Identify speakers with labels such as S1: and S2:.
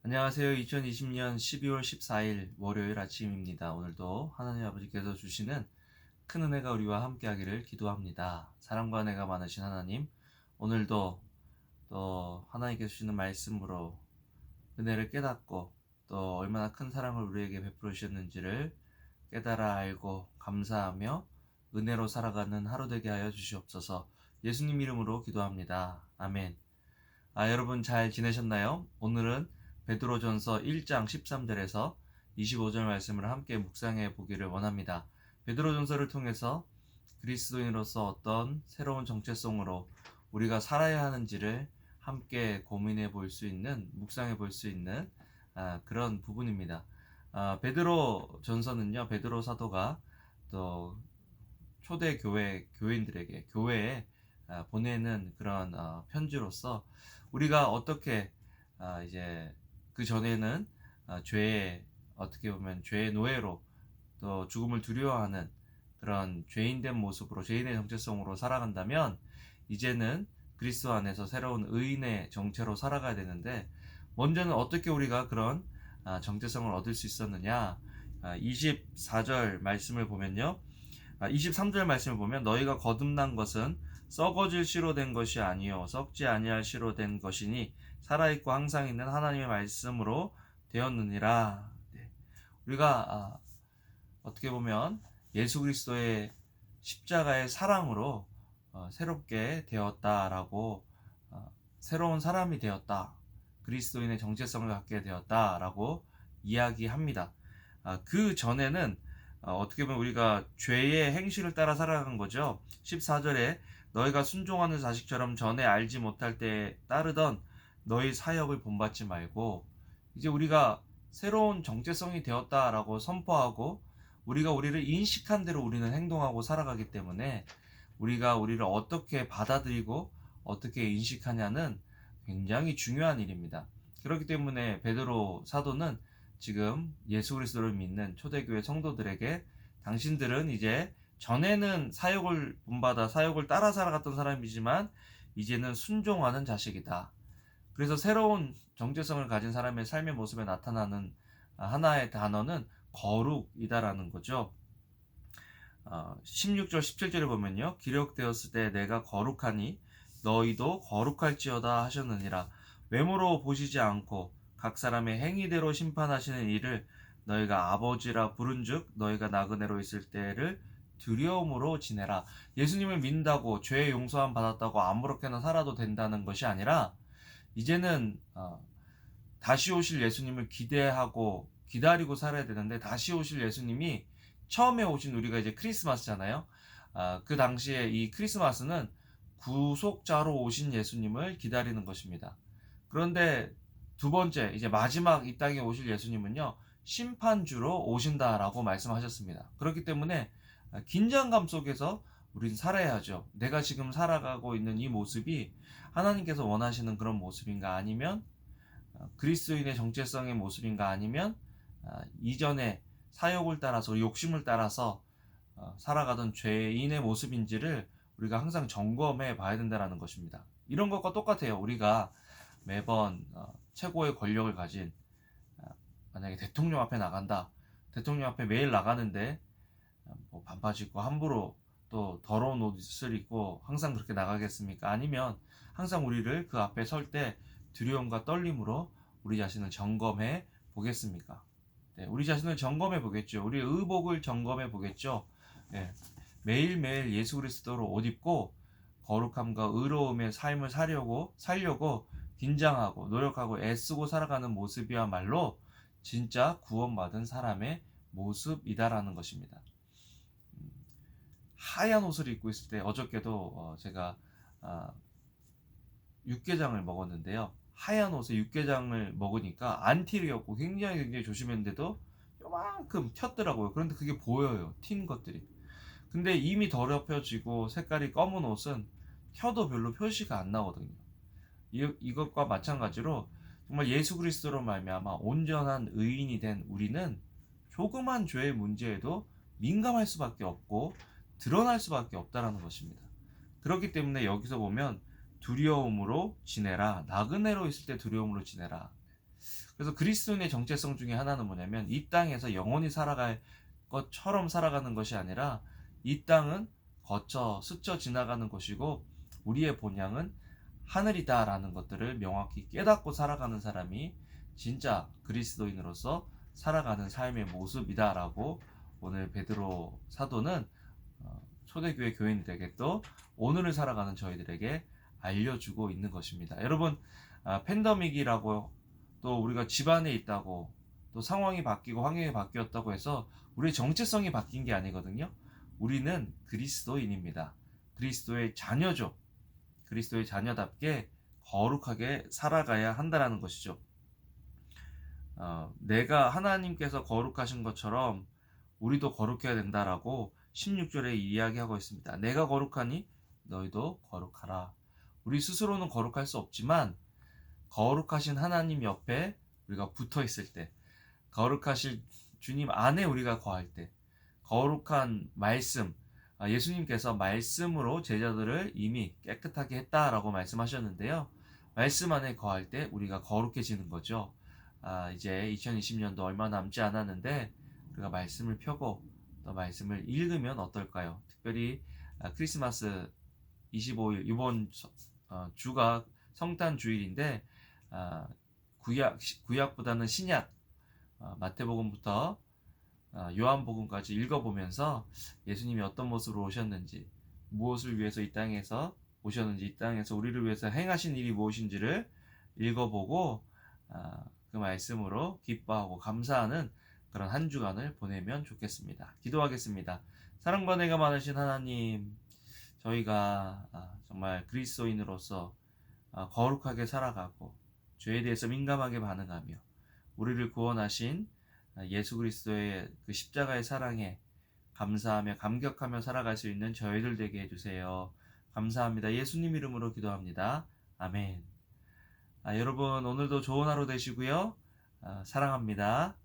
S1: 안녕하세요. 2020년 12월 14일 월요일 아침입니다. 오늘도 하나님 아버지께서 주시는 큰 은혜가 우리와 함께하기를 기도합니다. 사랑과 은혜가 많으신 하나님, 오늘도 또 하나님께서 주시는 말씀으로 은혜를 깨닫고 또 얼마나 큰 사랑을 우리에게 베풀어 주셨는지를 깨달아 알고 감사하며 은혜로 살아가는 하루 되게 하여 주시옵소서. 예수님 이름으로 기도합니다. 아멘. 여러분 잘 지내셨나요? 오늘은 베드로전서 1장 13절에서 25절 말씀을 함께 묵상해 보기를 원합니다. 베드로전서를 통해서 그리스도인으로서 어떤 새로운 정체성으로 우리가 살아야 하는지를 함께 고민해 볼 수 있는, 묵상해 볼 수 있는 그런 부분입니다. 베드로전서는요, 베드로 사도가 또 초대 교회인들에게 교회에 보내는 그런 편지로서 우리가 어떻게 이제 그 전에는 죄의 어떻게 보면 죄의 노예로 또 죽음을 두려워하는 그런 죄인된 모습으로 죄인의 정체성으로 살아간다면 이제는 그리스도 안에서 새로운 의인의 정체로 살아가야 되는데 먼저는 어떻게 우리가 그런 정체성을 얻을 수 있었느냐. 24절 말씀을 보면요, 23절 말씀을 보면 너희가 거듭난 것은 썩어질 씨로 된 것이 아니요 썩지 아니할 씨로 된 것이니 살아있고 항상 있는 하나님의 말씀으로 되었느니라. 네. 우리가 어떻게 보면 예수 그리스도의 십자가의 사랑으로 새롭게 되었다라고, 새로운 사람이 되었다, 그리스도인의 정체성을 갖게 되었다라고 이야기합니다. 그 전에는 어떻게 보면 우리가 죄의 행실을 따라 살아간 거죠. 14절에 너희가 순종하는 자식처럼 전에 알지 못할 때 따르던 너희 사역을 본받지 말고 이제 우리가 새로운 정체성이 되었다라고 선포하고 우리가 우리를 인식한 대로 우리는 행동하고 살아가기 때문에 우리가 우리를 어떻게 받아들이고 어떻게 인식하냐는 굉장히 중요한 일입니다. 그렇기 때문에 베드로 사도는 지금 예수 그리스도를 믿는 초대교회 성도들에게 당신들은 이제 전에는 사역을 본받아 사역을 따라 살아갔던 사람이지만 이제는 순종하는 자식이다. 그래서 새로운 정체성을 가진 사람의 삶의 모습에 나타나는 하나의 단어는 거룩이다라는 거죠. 16절 17절에 보면요, 기록되었을 때 내가 거룩하니 너희도 거룩할지어다 하셨느니라. 외모로 보시지 않고 각 사람의 행위대로 심판하시는 이를 너희가 아버지라 부른즉 너희가 나그네로 있을 때를 두려움으로 지내라. 예수님을 믿는다고 죄의 용서함 받았다고 아무렇게나 살아도 된다는 것이 아니라 이제는 다시 오실 예수님을 기대하고 기다리고 살아야 되는데, 다시 오실 예수님이 처음에 오신 우리가 이제 크리스마스잖아요. 그 당시에 이 크리스마스는 구속자로 오신 예수님을 기다리는 것입니다. 그런데 두 번째, 이제 마지막 이 땅에 오실 예수님은요, 심판주로 오신다라고 말씀하셨습니다. 그렇기 때문에 긴장감 속에서 우린 살아야죠. 내가 지금 살아가고 있는 이 모습이 하나님께서 원하시는 그런 모습인가, 아니면 그리스도인의 정체성의 모습인가, 아니면 이전에 사욕을 따라서 욕심을 따라서 살아가던 죄인의 모습인지를 우리가 항상 점검해 봐야 된다는 것입니다. 이런 것과 똑같아요. 우리가 매번 최고의 권력을 가진, 만약에 대통령 앞에 나간다. 대통령 앞에 매일 나가는데 뭐 반바지 입고 함부로 또 더러운 옷을 입고 항상 그렇게 나가겠습니까? 아니면 항상 우리를 그 앞에 설 때 두려움과 떨림으로 우리 자신을 점검해 보겠습니까? 네, 우리 자신을 점검해 보겠죠. 우리 의복을 점검해 보겠죠. 네, 매일매일 예수 그리스도로 옷 입고 거룩함과 의로움의 삶을 살려고 긴장하고 노력하고 애쓰고 살아가는 모습이야말로 진짜 구원받은 사람의 모습이다라는 것입니다. 하얀 옷을 입고 있을 때, 어저께도 제가 육개장을 먹었는데요. 하얀 옷에 육개장을 먹으니까 안티리였고 굉장히 조심했는데도 요만큼 튀었더라고요. 그런데 그게 보여요, 튄 것들이. 근데 이미 더럽혀지고 색깔이 검은 옷은 튀어도 별로 표시가 안 나거든요. 이것과 마찬가지로 정말 예수 그리스도로 말미암아 온전한 의인이 된 우리는 조그만 죄의 문제에도 민감할 수밖에 없고 드러날 수밖에 없다라는 것입니다. 그렇기 때문에 여기서 보면 두려움으로 지내라. 나그네로 있을 때 두려움으로 지내라. 그래서 그리스도인의 정체성 중에 하나는 뭐냐면 이 땅에서 영원히 살아갈 것처럼 살아가는 것이 아니라 이 땅은 거쳐 스쳐 지나가는 것이고 우리의 본향은 하늘이다라는 것들을 명확히 깨닫고 살아가는 사람이 진짜 그리스도인으로서 살아가는 삶의 모습이다라고 오늘 베드로 사도는 초대교회 교인들에게 또 오늘을 살아가는 저희들에게 알려주고 있는 것입니다. 여러분, 팬데믹이라고 또 우리가 집안에 있다고 또 상황이 바뀌고 환경이 바뀌었다고 해서 우리의 정체성이 바뀐 게 아니거든요. 우리는 그리스도인입니다. 그리스도의 자녀죠. 그리스도의 자녀답게 거룩하게 살아가야 한다라는 것이죠. 내가 하나님께서 거룩하신 것처럼 우리도 거룩해야 된다라고 16절에 이야기하고 있습니다. 내가 거룩하니 너희도 거룩하라. 우리 스스로는 거룩할 수 없지만 거룩하신 하나님 옆에 우리가 붙어 있을 때, 거룩하실 주님 안에 우리가 거할 때, 거룩한 말씀, 예수님께서 말씀으로 제자들을 이미 깨끗하게 했다라고 말씀하셨는데요. 말씀 안에 거할 때 우리가 거룩해지는 거죠. 이제 2020년도 얼마 남지 않았는데 우리가 말씀을 펴고 또 말씀을 읽으면 어떨까요? 특별히 크리스마스 25일 이번 주가 성탄 주일인데 구약보다는 신약 마태복음부터 요한복음까지 읽어보면서 예수님이 어떤 모습으로 오셨는지, 무엇을 위해서 이 땅에서 오셨는지, 이 땅에서 우리를 위해서 행하신 일이 무엇인지를 읽어보고 그 말씀으로 기뻐하고 감사하는 그런 한 주간을 보내면 좋겠습니다. 기도하겠습니다. 사랑과 은혜가 많으신 하나님, 저희가 정말 그리스도인으로서 거룩하게 살아가고 죄에 대해서 민감하게 반응하며 우리를 구원하신 예수 그리스도의 그 십자가의 사랑에 감사하며 감격하며 살아갈 수 있는 저희들 되게 해주세요. 감사합니다. 예수님 이름으로 기도합니다. 아멘. 여러분 오늘도 좋은 하루 되시고요. 사랑합니다.